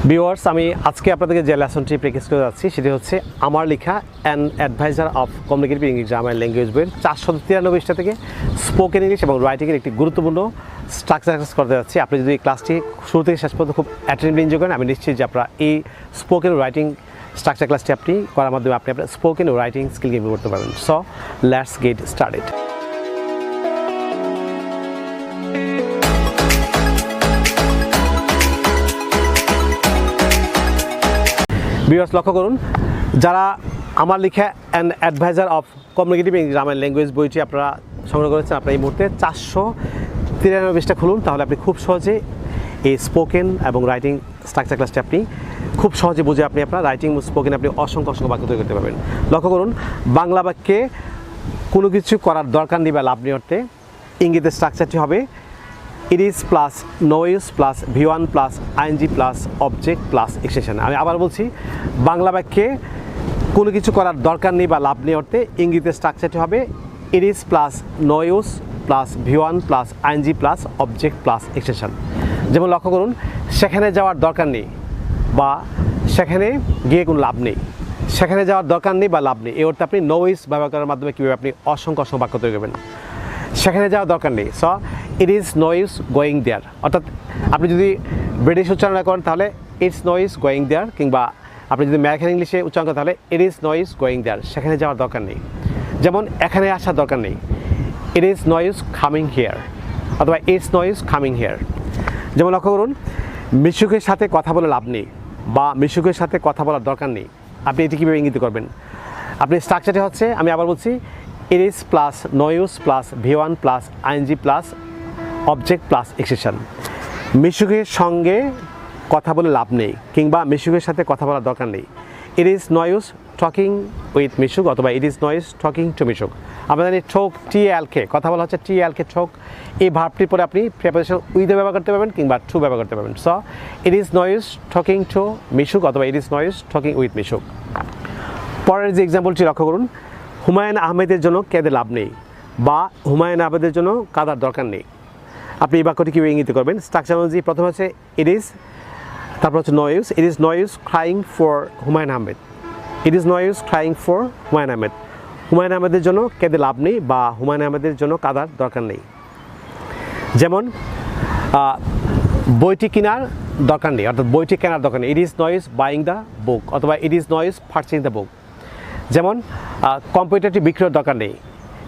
Viewers, আমি আজকে আপনাদেরকে যে লেসনটি প্র্যাকটিস করে যাচ্ছি সেটি হচ্ছে আমার লেখা an adviser of communicative English grammar language বইয়ের 493 থেকে স্পোকেন ইংলিশ এবং রাইটিংয়ের একটি গুরুত্বপূর্ণ স্ট্রাকচার ক্লাস করতে যাচ্ছি। আপনি যদি এই ক্লাসটি শুরু থেকে শেষ পর্যন্ত খুব অ্যাটেন্টিভলি এনজয় করেন, আমি নিশ্চিত যে আপনারা এই স্পোকেন রাইটিং স্ট্রাকচার ক্লাসটি আপনি করার মাধ্যমে আপনি আপনার স্পোকেন ও রাইটিং স্কিলকে ইমপ্রুভ করতে পারবেন। So let's get started. Viewers, লক্ষ্য করুন, যারা আমার লেখা an adviser of communicative English grammar language বইটি আপনারা সংগ্রহ করেছেন, আপনারা এই মুহূর্তে 493টা খুলুন, তাহলে আপনি খুব সহজে এই স্পোকেন এবং রাইটিং স্ট্রাকচার ক্লাসটি আপনি খুব সহজে বুঝে আপনি আপনার রাইটিং স্পোকেন আপনি অসংখ্য বাক্য তৈরি করতে পারবেন। লক্ষ্য করুন, বাংলা বাক্যে কোনো কিছু করার দরকার নেই বা লাভ নেই অর্থে ইংরেজিতে স্ট্রাকচারটি হবে it is plus no use plus V1 plus ING plus object plus extension. আমি আবার বলছি, বাংলা বাক্যে কোনো কিছু করার দরকার নেই বা লাভ নেই অর্থে ইংরেজিতে স্ট্রাকচারটি হবে it is plus no use plus V1 plus ING plus object plus extension. যেমন লক্ষ্য করুন, সেখানে যাওয়ার দরকার নেই বা সেখানে গিয়ে কোনো লাভ নেই, সেখানে যাওয়ার দরকার নেই বা লাভ নেই এই অর্থে আপনি নো ইউজ ব্যবহার করার মাধ্যমে কীভাবে আপনি অসংখ্য বাক্য তৈরি করবেন। সেখানে যাওয়ার দরকার নেই, so it is no use going there, অর্থাৎ আপনি যদি ব্রিটিশ উচ্চারণ করেন তাহলে it's no use going there, কিংবা আপনি যদি আমেরিকান ইংলিশে উচ্চারণ করেন তাহলে it is no use going there, সেখানে যাওয়ার দরকার নেই। যেমন এখানে আসার দরকার নেই, it is no use coming here, অথবা it's no use coming here. যেমন লক্ষ্য করুন, মিশুকের সাথে কথা বলে লাভ নেই বা মিশুকের সাথে কথা বলার দরকার নেই, আপনি এটি কীভাবে ইঙ্গিত করবেন? আপনি স্ট্রাকচারটি হচ্ছে, আমি আবার বলছি, it is plus no use plus V1 plus ING plus object plus extension. মিশুকের সঙ্গে কথা বলে লাভ নেই কিংবা মিশুকের সাথে কথা বলার দরকার নেই, it is no use talking with Mishuk, অথবা it is no use talking to Mishuk. আমরা জানি ঠোক TLK কথা বলা হচ্ছে TLK ঠোক, এই ভার্বটির পরে আপনি প্রিপোজিশন উইথ ব্যবহার করতে পারবেন কিংবা টু ব্যবহার করতে পারবেন। So it is no use talking to Mishuk, অথবা it is no use talking with Mishuk. পরের যে এক্সাম্পলটি লক্ষ্য করুন, হুমায়ুন আহমেদের জন্য কেঁদে লাভ নেই বা হুমায়ুন আহমেদের জন্য কাঁদার দরকার নেই। আপনি এই বাক্যটি কীভাবে ইঙ্গিত করবেন? স্ট্রাকচার অনুযায়ী প্রথমে হচ্ছে ইট ইজ, তারপর হচ্ছে no use, it is no use crying for Humayun Ahmed, it is no use crying for Humayun Ahmed. Humayun আহমেদের জন্য কেঁদে লাভ নেই বা হুমায়ুন আহমেদের জন্য কাঁদার দরকার নেই। যেমন বইটি কেনার দরকার নেই, অর্থাৎ বইটি কেনার দরকার নেই, it is no use buying the book, অথবা it is no use purchasing the book. যেমন কম্পিউটারটি বিক্রয়ের দরকার নেই,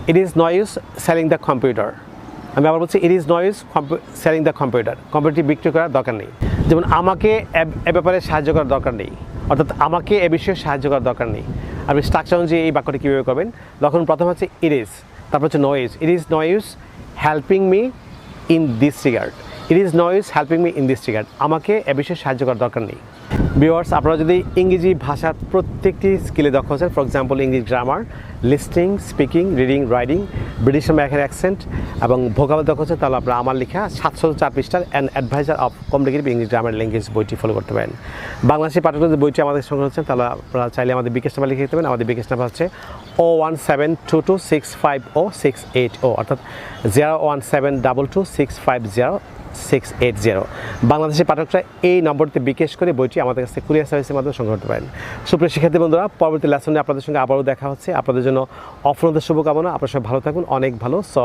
it is no use selling the computer. আমি আবার বলছি, it is no use selling the computer, কম্পিউটারটি বিক্রি করার দরকার নেই। যেমন আমাকে এ ব্যাপারে সাহায্য করার দরকার নেই, অর্থাৎ আমাকে এ বিষয়ে সাহায্য করার দরকার নেই। আপনি স্ট্রাকচার অনুযায়ী এই বাক্যটি কীভাবে করবেন? তখন প্রথম হচ্ছে ইট ইজ, তারপর হচ্ছে no use, it is no use helping me in this regard, it is no use helping me in this regard, আমাকে এ বিষয়ে সাহায্য করার দরকার নেই। ভিউয়ার্স, আপনারা যদি ইংরেজি ভাষার প্রত্যেকটি স্কিলে দক্ষ হচ্ছেন, for example English grammar, listening, speaking, reading, writing, British American accent এবং ভোকাবুলারি দক্ষ হচ্ছেন, তাহলে আপনারা আমার লেখা 704 পৃষ্ঠার an adviser of communicative English grammar language বইটি ফলো করতে পারেন। বাংলাদেশি পাঠকরা যদি বইটি আমাদের সঙ্গে হচ্ছেন, তাহলে আপনারা চাইলে আমাদের বিকাশ নাম্বার লিখে দিতে পারেন। আমাদের বিকাশ নাম্বার হচ্ছে 01722650680, অর্থাৎ 01722650680। বাংলাদেশের পাঠকরা এই নম্বরটিতে বিকাশ করে বইটি আমাদের কাছে কুরিয়ার সার্ভিসের মাধ্যমে সংগ্রহ করতে পারেন। সুপ্রিয় শিক্ষার্থী বন্ধুরা, পরবর্তী লেসনে আপনাদের সঙ্গে আবারও দেখা হচ্ছে। আপনাদের জন্য অফুরন্ত শুভকামনা, আপনারা সবাই ভালো থাকুন, অনেক ভালো। So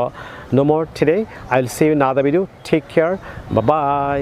no more today, I will see you in other video, take care, bye by.